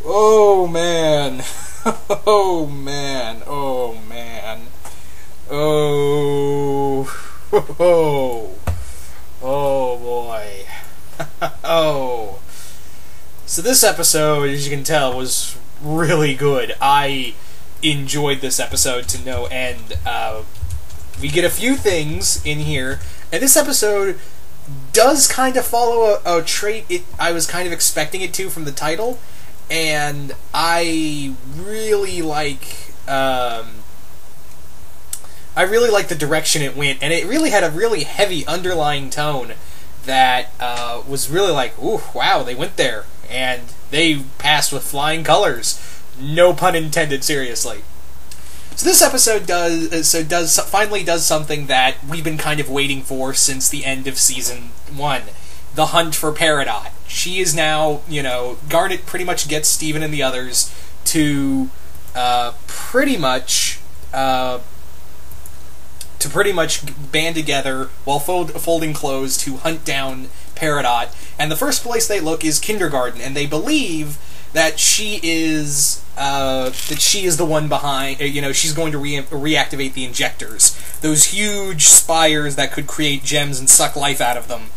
Oh man. Oh man. Oh man. Oh. Oh. Oh boy. Oh. So this episode, as you can tell, was really good. I enjoyed this episode to no end. We get a few things in here, and this episode does kind of follow a trait I was kind of expecting it to from the title, and I really like the direction it went, and it really had a really heavy underlying tone that was really like, ooh, wow, they went there, and they passed with flying colors. No pun intended, seriously. So this episode finally does something that we've been kind of waiting for since the end of Season 1. The hunt for Peridot. She is now, Garnet pretty much gets Steven and the others to pretty much band together while folding clothes to hunt down Peridot. And the first place they look is Kindergarten, and they believe that she is the one behind. She's going to reactivate the injectors, those huge spires that could create gems and suck life out of them.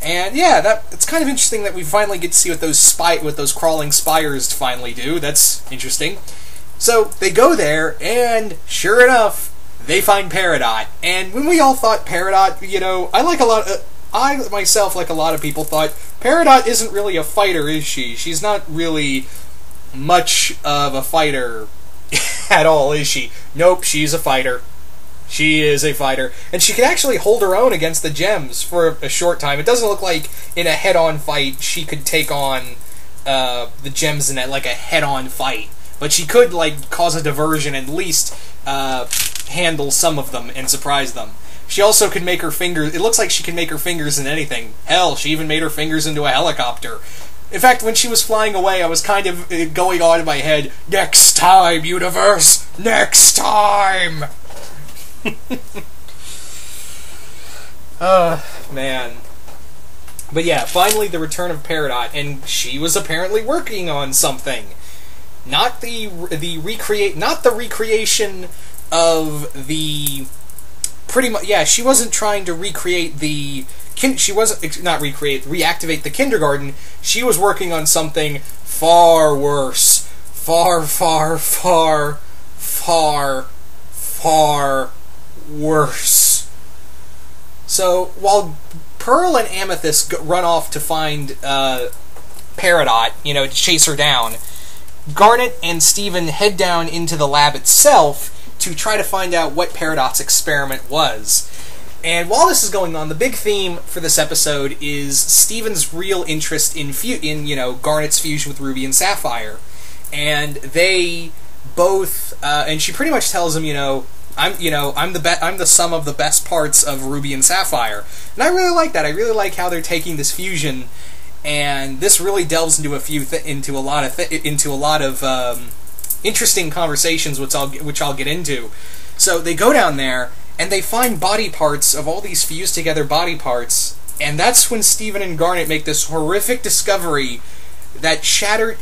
And yeah, it's kind of interesting that we finally get to see what those crawling spires finally do. That's interesting. So they go there, and sure enough, they find Peridot. And when we all thought Peridot, I myself, like a lot of people, thought Peridot isn't really a fighter, is she? She's not really much of a fighter at all, is she? Nope, she's a fighter. She is a fighter. And she can actually hold her own against the gems for a short time. It doesn't look like in a head-on fight she could take on the gems in a head-on fight. But she could, cause a diversion and at least handle some of them and surprise them. She also could make her fingers... It looks like she can make her fingers in anything. Hell, she even made her fingers into a helicopter. In fact, when she was flying away, I was kind of going on in my head, next time, universe! Next time! Man. But yeah, finally the return of Peridot, and she was apparently working on something. Not the recreation of the... Pretty much, yeah, she wasn't trying to recreate reactivate the Kindergarten. She was working on something far worse. Far, far, far, far, far worse. So, while Pearl and Amethyst run off to find Peridot, to chase her down, Garnet and Steven head down into the lab itself to try to find out what Peridot's experiment was. And while this is going on, the big theme for this episode is Steven's real interest in Garnet's fusion with Ruby and Sapphire. And they both, and she pretty much tells him, I'm the sum of the best parts of Ruby and Sapphire. And I really like that. I really like how they're taking this fusion, and this really delves into a lot of interesting conversations, which I'll get into. So they go down there, and they find body parts of all these fused together body parts, and that's when Steven and Garnet make this horrific discovery that shattered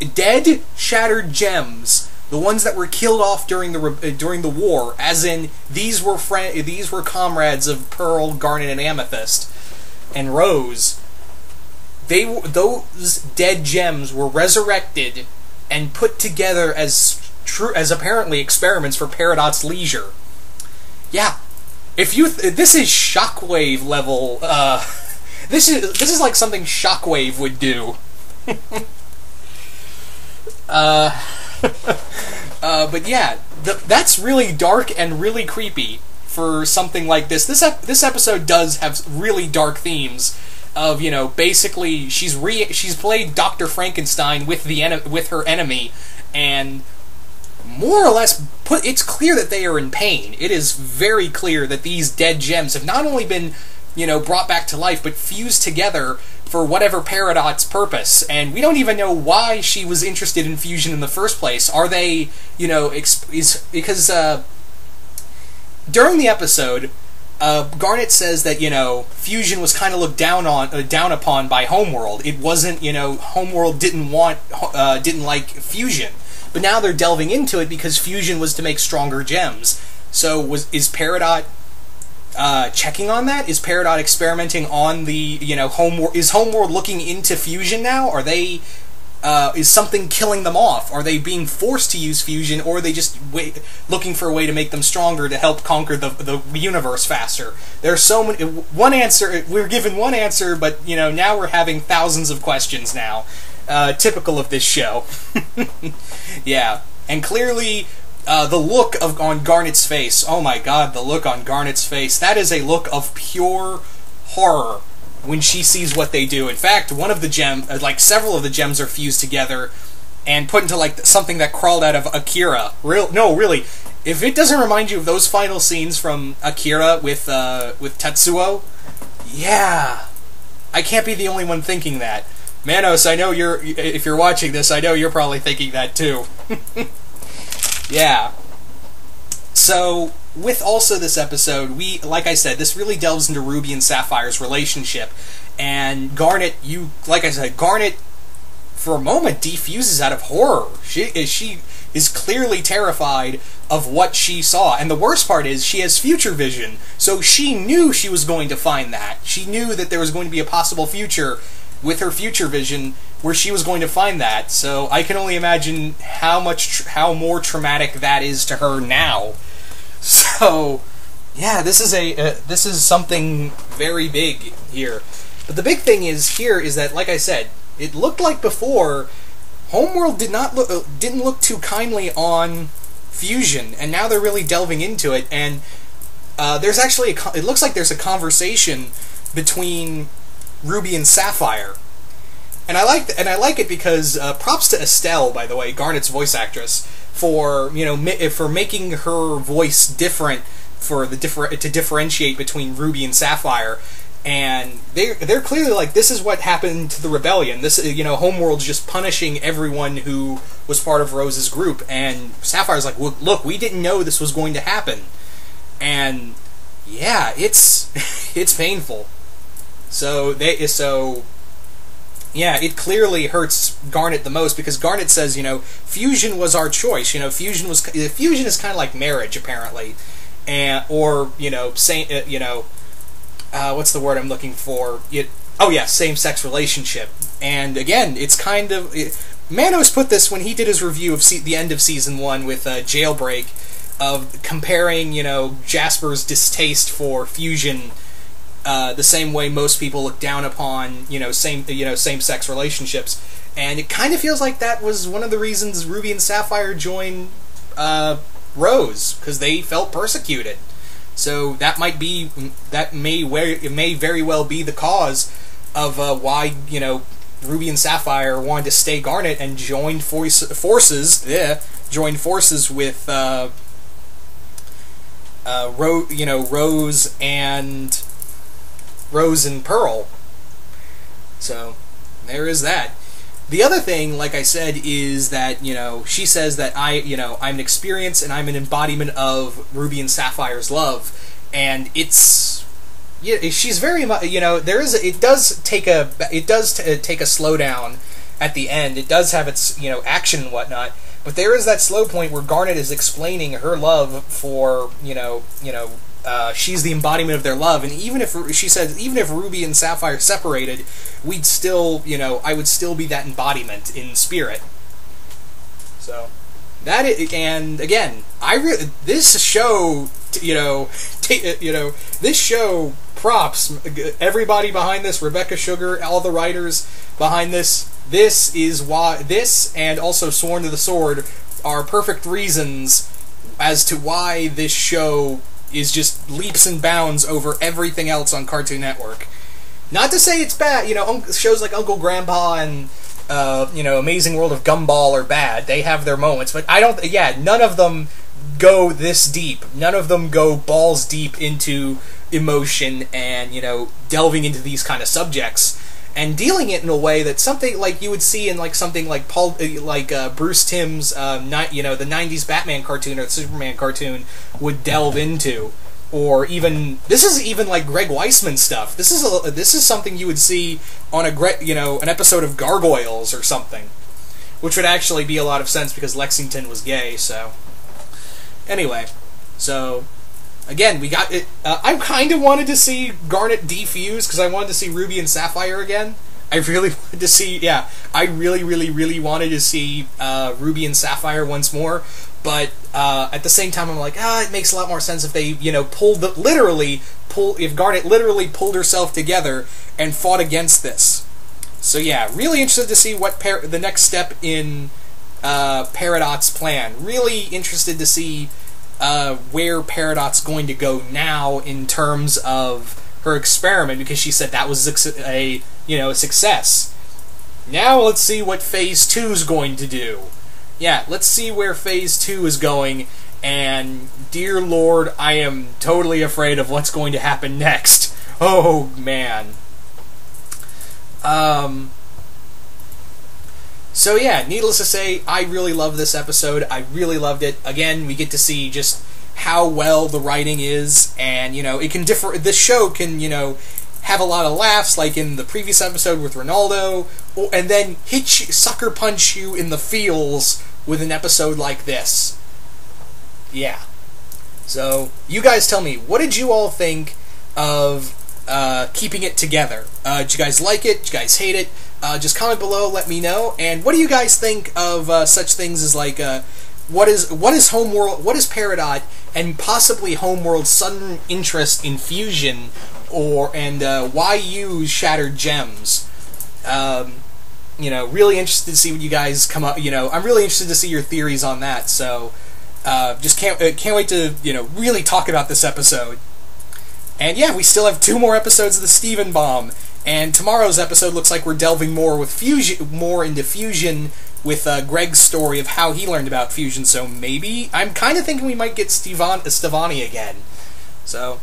gems, the ones that were killed off during the war, as in these were comrades of Pearl, Garnet, and Amethyst, and Rose. Those dead gems were resurrected and put together as apparently experiments for Peridot's leisure. Yeah, this is Shockwave level. This is like something Shockwave would do. But yeah, that's really dark and really creepy for something like this. This episode does have really dark themes of, basically she's played Dr. Frankenstein with her enemy, and more or less it's clear that they are in pain. It is very clear that these dead gems have not only been, brought back to life, but fused together for whatever Peridot's purpose. And we don't even know why she was interested in fusion in the first place. Are they, because during the episode, Garnet says that, Fusion was kind of looked down upon by Homeworld. It wasn't, Homeworld didn't like Fusion. But now they're delving into it because Fusion was to make stronger gems. So is Peridot checking on that? Is Peridot experimenting on the, Homeworld? Is Homeworld looking into Fusion now? Are they... is something killing them off? Are they being forced to use Fusion, or are they just looking for a way to make them stronger to help conquer the universe faster? There's so many... One answer... We're given one answer, but, now we're having thousands of questions now. Typical of this show. Yeah. And clearly, the look on Garnet's face... Oh my god, the look on Garnet's face. That is a look of pure horror when she sees what they do. In fact, one of the several of the gems are fused together and put into, something that crawled out of Akira. No, really. If it doesn't remind you of those final scenes from Akira with Tetsuo, yeah. I can't be the only one thinking that. Manos, I know if you're watching this, I know you're probably thinking that too. Yeah. So, with also this episode, like I said, this really delves into Ruby and Sapphire's relationship. And Garnet, Garnet, for a moment, defuses out of horror. She is clearly terrified of what she saw. And the worst part is, she has future vision. So she knew she was going to find that. She knew that there was going to be a possible future with her future vision where she was going to find that. So I can only imagine how more traumatic that is to her now. So, yeah, this is something very big here. But the big thing is that, like I said, it looked like before Homeworld didn't look too kindly on Fusion, and now they're really delving into it. And there's actually it looks like there's a conversation between Ruby and Sapphire, and I like it because props to Estelle, by the way, Garnet's voice actress, for making her voice different to differentiate between Ruby and Sapphire. And they're clearly like, this is what happened to the rebellion. This, Homeworld's just punishing everyone who was part of Rose's group. And Sapphire's like, well, look, we didn't know this was going to happen. And yeah, it's painful. So yeah, it clearly hurts Garnet the most, because Garnet says, fusion was our choice. Fusion is kind of like marriage, apparently, what's the word I'm looking for? Same-sex relationship. And again, it's kind of... Manos put this when he did his review of the end of Season 1 with Jailbreak, of comparing, Jasper's distaste for fusion the same way most people look down upon, same-sex relationships. And it kind of feels like that was one of the reasons Ruby and Sapphire joined Rose, because they felt persecuted. So that may very well be the cause of why Ruby and Sapphire wanted to stay Garnet and joined forces with Rose and Pearl. So there is that. The other thing, like I said, is that, she says that I'm an experience and I'm an embodiment of Ruby and Sapphire's love, and she's very much, it does take a slowdown at the end. It does have its, action and whatnot, but there is that slow point where Garnet is explaining her love for, she's the embodiment of their love, and even if Ruby and Sapphire separated, we'd still, I would still be that embodiment in spirit. So and again, this show, this show props everybody behind this, Rebecca Sugar, all the writers behind this. This is why this, and also Sworn to the Sword, are perfect reasons as to why this show is just leaps and bounds over everything else on Cartoon Network. Not to say it's bad, shows like Uncle Grandpa and, Amazing World of Gumball are bad. They have their moments, but none of them go this deep. None of them go balls deep into emotion and, delving into these kind of subjects and dealing it in a way that something like you would see in something like Bruce Timm's, the 90s Batman cartoon or the Superman cartoon would delve into. or even this is even like Greg Weisman stuff. This is something you would see on an episode of Gargoyles or something, which would actually be a lot of sense because Lexington was gay. So anyway, so again we got it. I kind of wanted to see Garnet defuse because I wanted to see Ruby and Sapphire again. I really wanted to see, I really, really, really wanted to see Ruby and Sapphire once more, but at the same time I'm like, it makes a lot more sense if they, if Garnet literally pulled herself together and fought against this. So yeah, really interested to see what the next step in Peridot's plan. Really interested to see where Peridot's going to go now in terms of her experiment, because she said that was a success. Now let's see what Phase 2 is going to do. Yeah, let's see where Phase 2 is going, and dear Lord, I am totally afraid of what's going to happen next. Oh, man. So yeah, needless to say, I really love this episode. I really loved it. Again, we get to see just how well the writing is, and it can differ. This show can have a lot of laughs, like in the previous episode with Ronaldo, and then sucker punch you in the feels with an episode like this. Yeah. So you guys tell me, what did you all think of keeping it together? Did you guys like it? Did you guys hate it? Just comment below, let me know. And what do you guys think of such things as like what is Homeworld, what is Peridot, and possibly Homeworld's sudden interest in fusion, and why use Shattered Gems? Really interested to see what you guys come up. I'm really interested to see your theories on that. So just can't wait to really talk about this episode. And yeah, we still have 2 more episodes of the Steven Bomb, and tomorrow's episode looks like we're delving more into fusion with Greg's story of how he learned about fusion. So maybe I'm kind of thinking we might get Stevonnie again. So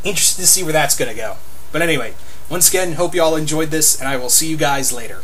interested to see where that's going to go. But anyway, once again, hope you all enjoyed this, and I will see you guys later.